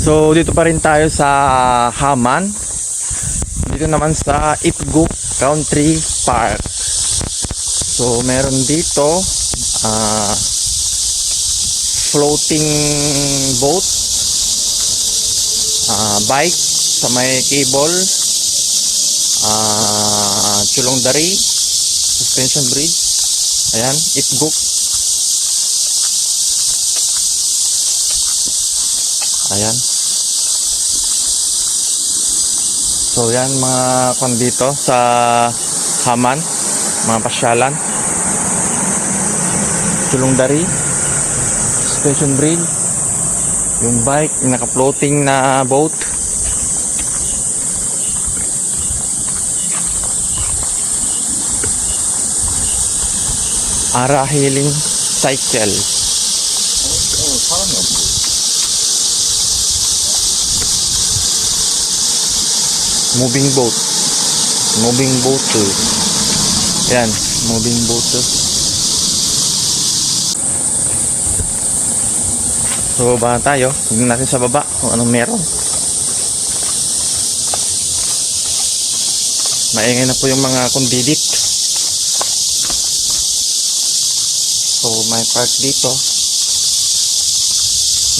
So dito pa rin tayo sa Haman. Dito naman sa Itguk Country Park. So meron dito floating boat, bike sa may cable, chulong dari, suspension bridge. Ayan, Itguk. Ayan. So yan mga kon dito sa Haman, mga pasyalan. Chulong dari, suspension bridge, yung bike, yung naka-floating na boat. Ara healing cycle. Moving boat. Moving boat. Yan, moving boat. So, baka tayo. Tignan natin sa baba kung anong meron. Maingay na po yung mga kondidit. So, may park dito.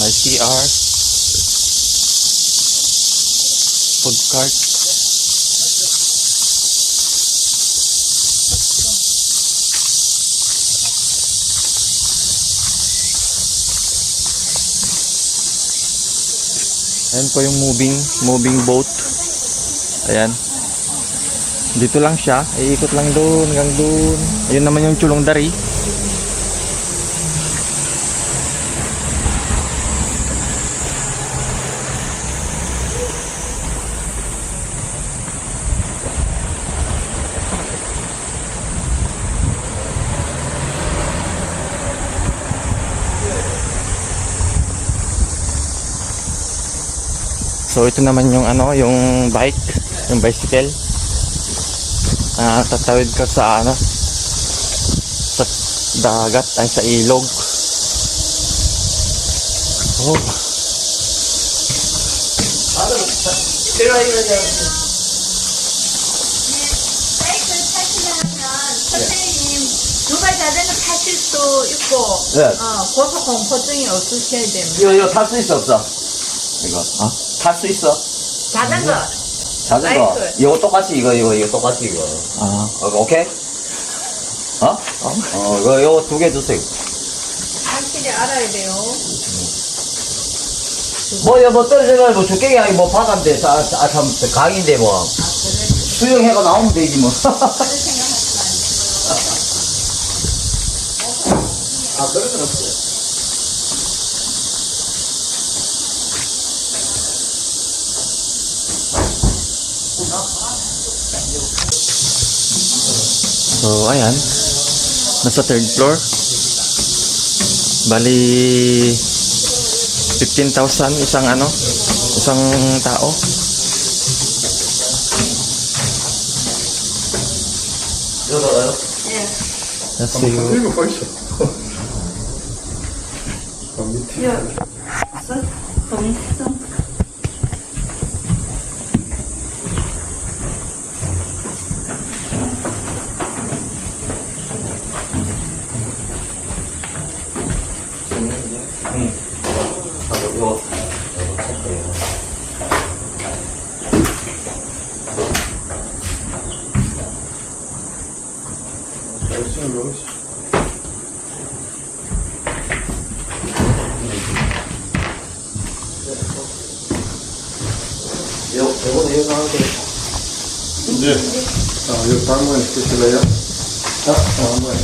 May CR. Food cart. Ayan po yung moving boat. Ayan. Dito lang siya. Iikot lang doon, hanggang doon. Ayun naman yung chulong dari. So ito naman yung yung bike, yung bicycle. Tatawid ka sa sa dagat ay sa ilog. Oh. 누가 자전거 타실 수 있고, 네. 고소 공포증이 없으셔야 됩니다. 이거 탈 수 있어 없어? 이거 탈 수 있어? 자전거. 자전거 바이크. 이거 똑같이 이거 똑같이 이거 오케이? 이거 두 개 주세요. 확실히 알아야 돼요. 뭐 떨어져가 뭐 죽겠게 아니 뭐 바다인데 참 강인데 뭐 수영해가 나오면 되지 뭐. 그러면 없어요. So ayan. Nasa third floor. Bali 15,000 isang tao. 이거 넣어요? 예. Let's see. 이거 벌써. 밑에. 동성. 이거 열심히 넣으시. 이거 하면 되겠다. 네. 이거 다음번에 쓰실래요? 다음번에.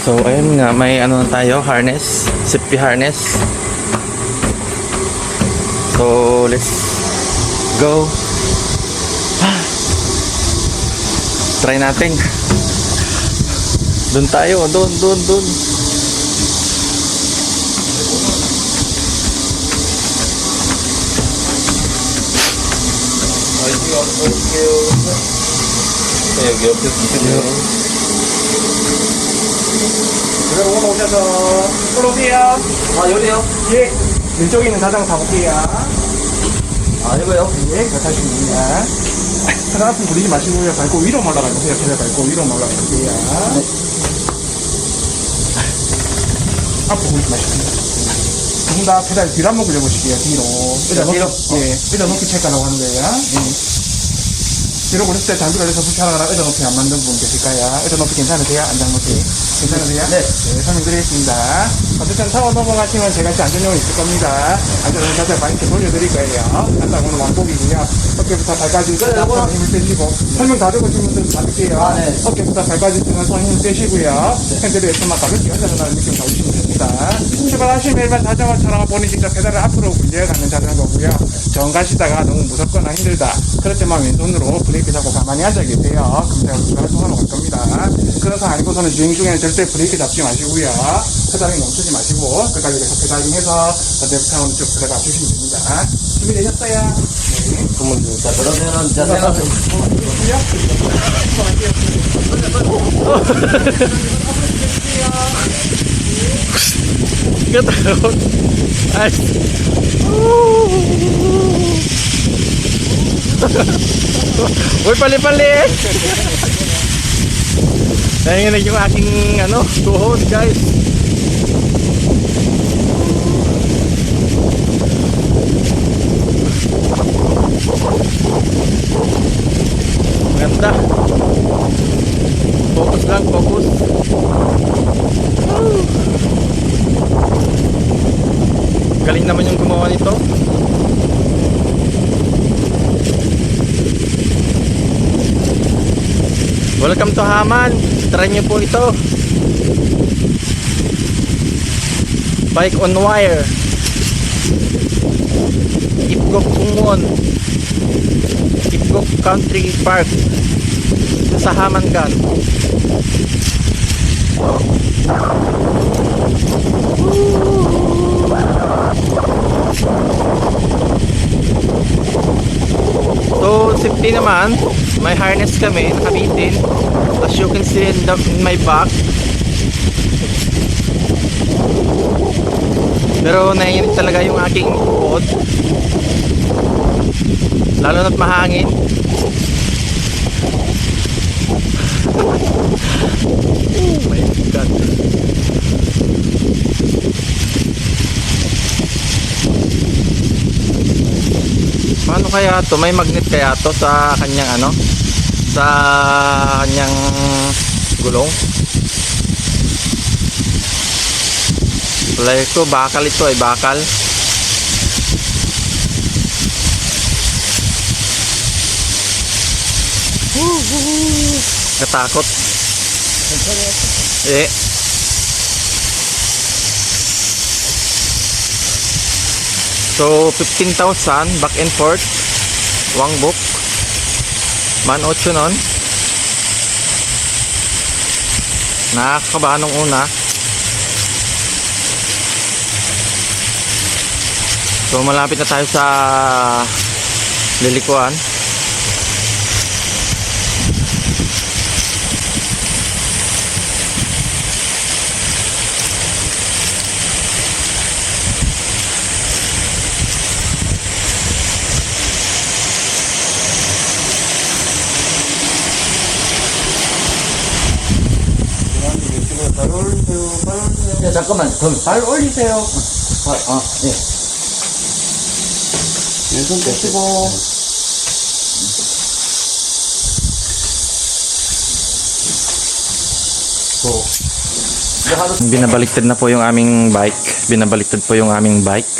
So ayun nga, may na tayo, harness, safety harness. So let's go. Try natin. Doon tayo, doon. 여러분 오셔서 들어오세요. 아, 여기요? 예. 왼쪽에 있는 자전거 타볼게요. 아, 이거요? 예, 잘 타시면 됩니다. 페달 앞으로 부리지 마시고요. 밟고 위로 올라가주세요. 페달 밟고 위로 올라가주세요. 앞으로 부리지 마시고요. 조금 더 페달 뒤로 한번 굴려보실게요. 뒤로. 뒤로? 예, 의자 높이 체크하라고 하는 거예요. 예. 뒤로 굴릴 때 장비가 돼서 불편하거나 의자 높이 안 맞는 분 계실까요? 의자 높이 괜찮으세요? 안장 높이? 괜찮으세요? 네. 네, 설명드리겠습니다. 어쨌든 타워 넘어가시면 제가 안전용이 있을 겁니다. 안전용 자세 많이 돌려드릴 거예요. 간단한 왕복이고요. 어깨부터 발까지 손 힘을 빼시고 설명 다 듣고 주면 좀 받을게요. 아, 네. 어깨부터 발까지 등은 손 힘을 빼시고요. 핸들에 손만 가볍게 흔들어가는 느낌 잡으시면 됩니다. 출발하시면 일반 자전거처럼 본인 직접 페달을 앞으로 굴려가는 자전거고요. 정 가시다가 너무 무섭거나 힘들다. 그럴 때만 왼손으로 브레이크 잡고 가만히 앉아 계세요. 그럼 제가 출발하러 갈 겁니다. 그래서 아니고서는 주행 중에는 절대 브레이크 잡지 마시고요. 페달링 멈추지 마시고 끝까지 계속 페달링 해서 레프트하우드 쭉 들어가 주시면 됩니다. 준비되셨어요? 네. 자, 그러면은, 자, 내가 좀. Katakot. Ay. Uy, pali-pali. Nanginginig yung aking tuhod, guys. Ganda. Focus lang, focus. Galing naman yung gumawa nito. Welcome to Haman. Try nyo po ito. Bike on wire. Ipgok Kungwon. Ipgok Country Park. Sa Hamangan. So, safety naman, may harness kami, nakabitin. As you can see in my back. Pero naiinit talaga yung aking tuhod. Lalo na't mahangin. Oh my God. Paano kaya to? May magnet kaya to sa kanyang sa kanyang gulong? Like ko, bakal ito ay bakal. Katakot. So 15,000 back and forth. Wangbok. Man 8 nun. Nakakabahan nung una. So malapit na tayo sa lilikuan. 야, 잠깐만. 발 올리세요. 예. 왼손 떼시고. Binabaliktad na po yung aming bike. Binabaliktad po yung aming bike.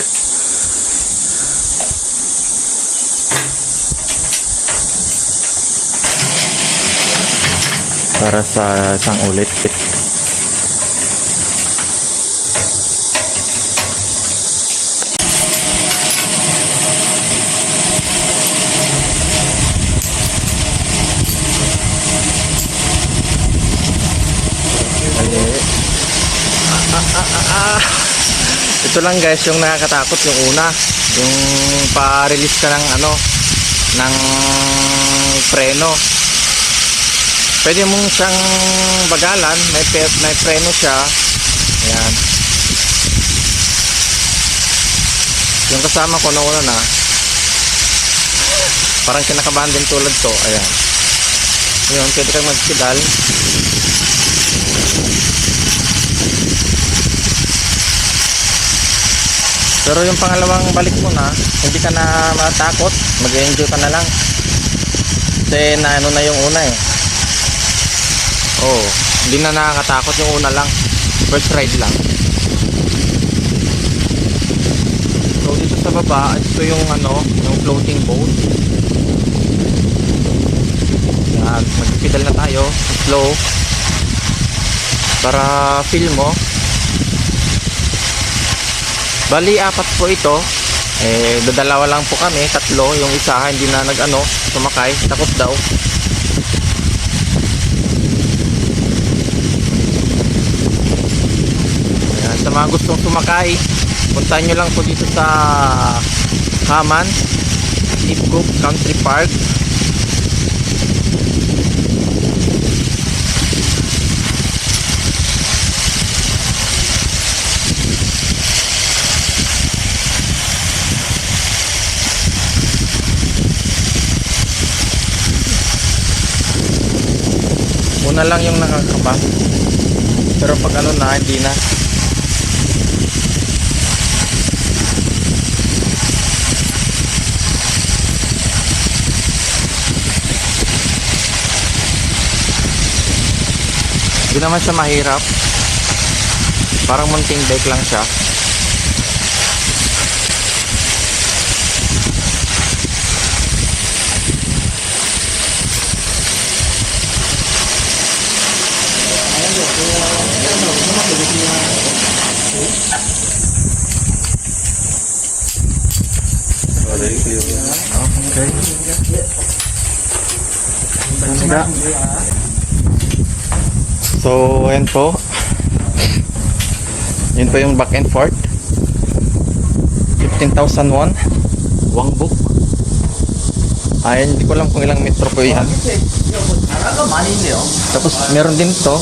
Para sa isang ulit. Ito lang guys yung nakakatakot yung una. Yung pa-release ka ng ano, ng preno. Pwede mong siyang bagalan, may preno siya. Ayan. Yung kasama ko noon na parang kinakabahan din tulad to. Ayan. Yun, pwede kang magpedal. Pero yung pangalawang balik mo na, hindi ka na matakot, mag-enjoy ka na lang. Kasi na ano na yung una eh. Oh, hindi na nakakatakot yung una lang. First ride lang. So dito sa baba, ito yung ano, yung floating boat. Yan, mag-pedal na tayo, slow. Para feel mo. Bali, 4 po ito. Dadalawa lang po kami, 3. Yung isa hindi na nag-ano, sumakay, takot daw. Ayan, sa mga gustong sumakay, puntahan nyo lang po dito sa Haman, Itgo Country Park. Una lang yung nakakaba, pero pag ano na, hindi na. Hindi naman siya mahirap, parang mountain bike lang siya. Okay. Ganda. So, ayan po. Yun po yung back and forth. 15,000 won. Wangbuk. Ayun, hindi ko alam kung ilang metro po yan. 나라가 많이 있네요. Tapos, meron din to.